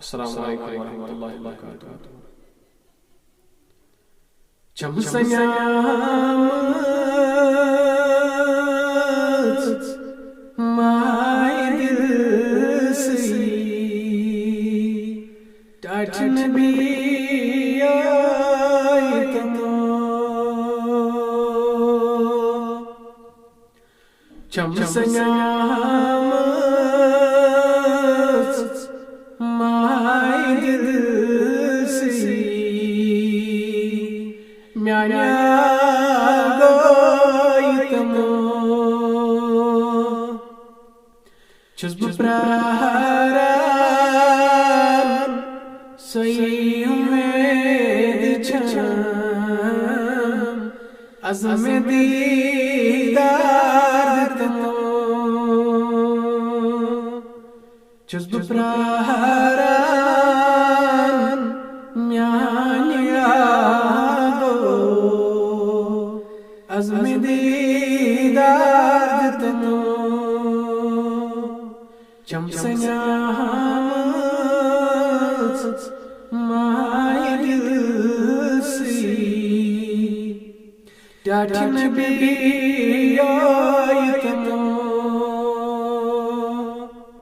السلام علیکم ورحمۃ اللہ وبرکاتہ. چم سنیامت مائی دل سی ٹاٹھ نبی آئی تمو چم سنیامت مائی دل سی میانیا گوئی تمو چھس بہ پراران سوئی امید چھم عزم دیدار تمو چھس بہ پراران میانیا عزم دیدار تمو چم سنیامت مائی دل سی ٹاٹھ نبی آئی تمو